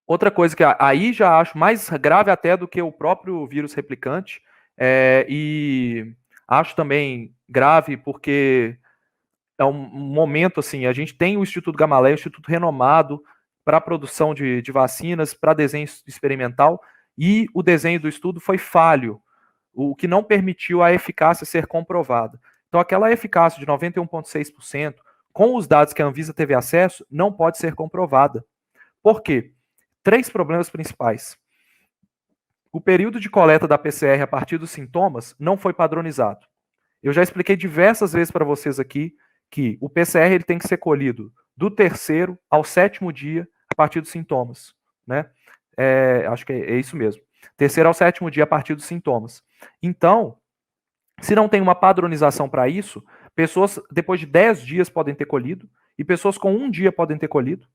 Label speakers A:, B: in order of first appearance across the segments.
A: Outra coisa que aí já acho mais grave até do que o próprio vírus replicante, e acho também grave porque é um momento, assim, a gente tem o Instituto Gamaleya, um instituto renomado para a produção de vacinas, para desenho experimental, e o desenho do estudo foi falho, o que não permitiu a eficácia ser comprovada. Então, aquela eficácia de 91,6%, com os dados que a Anvisa teve acesso, não pode ser comprovada. Por quê? 3 problemas principais. O período de coleta da PCR a partir dos sintomas não foi padronizado. Eu já expliquei diversas vezes para vocês aqui que o PCR ele tem que ser colhido do 3º ao 7º dia a partir dos sintomas, né? Acho que é isso mesmo. 3º ao 7º dia a partir dos sintomas. Então, se não tem uma padronização para isso, pessoas depois de 10 dias podem ter colhido e pessoas com 1 dia podem ter colhido.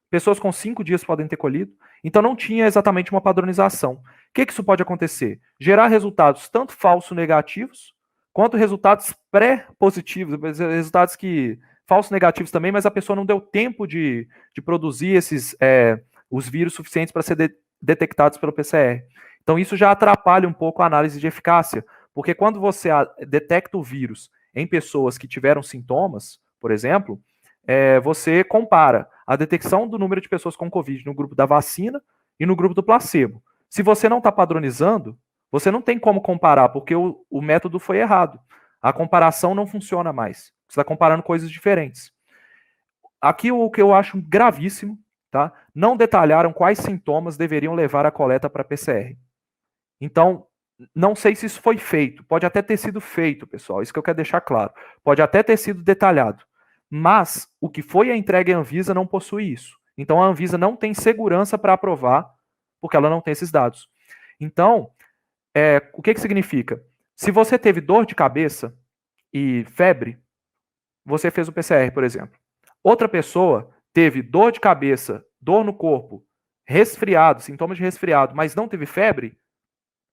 A: Pessoas com 5 dias podem ter colhido. Então não tinha exatamente uma padronização. O que isso pode acontecer? Gerar resultados tanto falsos negativos, quanto resultados pré-positivos, resultados que falsos negativos também, mas a pessoa não deu tempo de produzir os vírus suficientes para ser detectados pelo PCR. Então isso já atrapalha um pouco a análise de eficácia, porque quando você detecta o vírus em pessoas que tiveram sintomas, por exemplo, você compara a detecção do número de pessoas com Covid no grupo da vacina e no grupo do placebo. Se você não está padronizando, você não tem como comparar, porque o método foi errado. A comparação não funciona mais. Você está comparando coisas diferentes. Aqui o que eu acho gravíssimo, tá? Não detalharam quais sintomas deveriam levar a coleta para PCR. Então, não sei se isso foi feito. Pode até ter sido feito, pessoal. Isso que eu quero deixar claro. Pode até ter sido detalhado. Mas o que foi a entrega à Anvisa não possui isso. Então a Anvisa não tem segurança para aprovar, porque ela não tem esses dados. Então, o que significa? Se você teve dor de cabeça e febre, você fez o PCR, por exemplo. Outra pessoa teve dor de cabeça, dor no corpo, resfriado, sintomas de resfriado, mas não teve febre,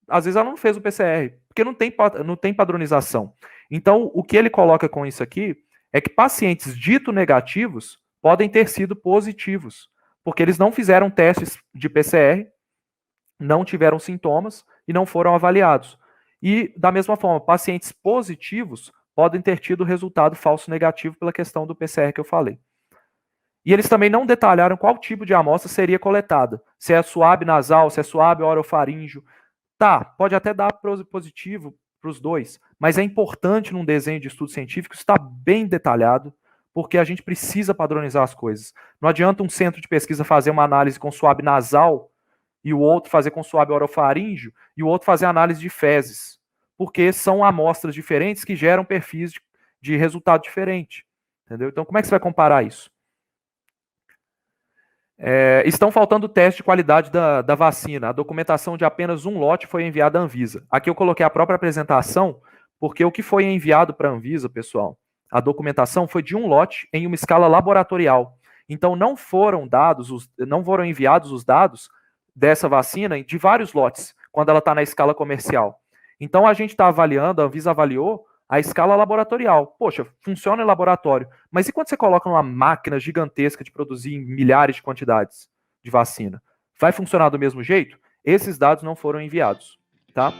A: às vezes ela não fez o PCR, porque não tem padronização. Então, o que ele coloca com isso aqui é que pacientes dito negativos podem ter sido positivos, porque eles não fizeram testes de PCR, não tiveram sintomas e não foram avaliados. E, da mesma forma, pacientes positivos podem ter tido resultado falso negativo pela questão do PCR que eu falei. E eles também não detalharam qual tipo de amostra seria coletada. Se é suave nasal, se é suave orofaríngeo. Tá, pode até dar positivo para os dois, mas é importante num desenho de estudo científico estar bem detalhado, porque a gente precisa padronizar as coisas. Não adianta um centro de pesquisa fazer uma análise com suave nasal e o outro fazer com suave orofaríngeo e o outro fazer análise de fezes, porque são amostras diferentes que geram perfis de resultado diferente. Entendeu? Então, como é que você vai comparar isso? Estão faltando testes de qualidade da vacina. A documentação de apenas um lote foi enviada à Anvisa. Aqui eu coloquei a própria apresentação, porque o que foi enviado para a Anvisa, pessoal, a documentação foi de um lote em uma escala laboratorial. Então não foram enviados os dados dessa vacina de vários lotes, quando ela está na escala comercial. Então a gente está avaliando, a Anvisa avaliou a escala laboratorial. Poxa, funciona em laboratório. Mas e quando você coloca numa máquina gigantesca de produzir milhares de quantidades de vacina? Vai funcionar do mesmo jeito? Esses dados não foram enviados, tá?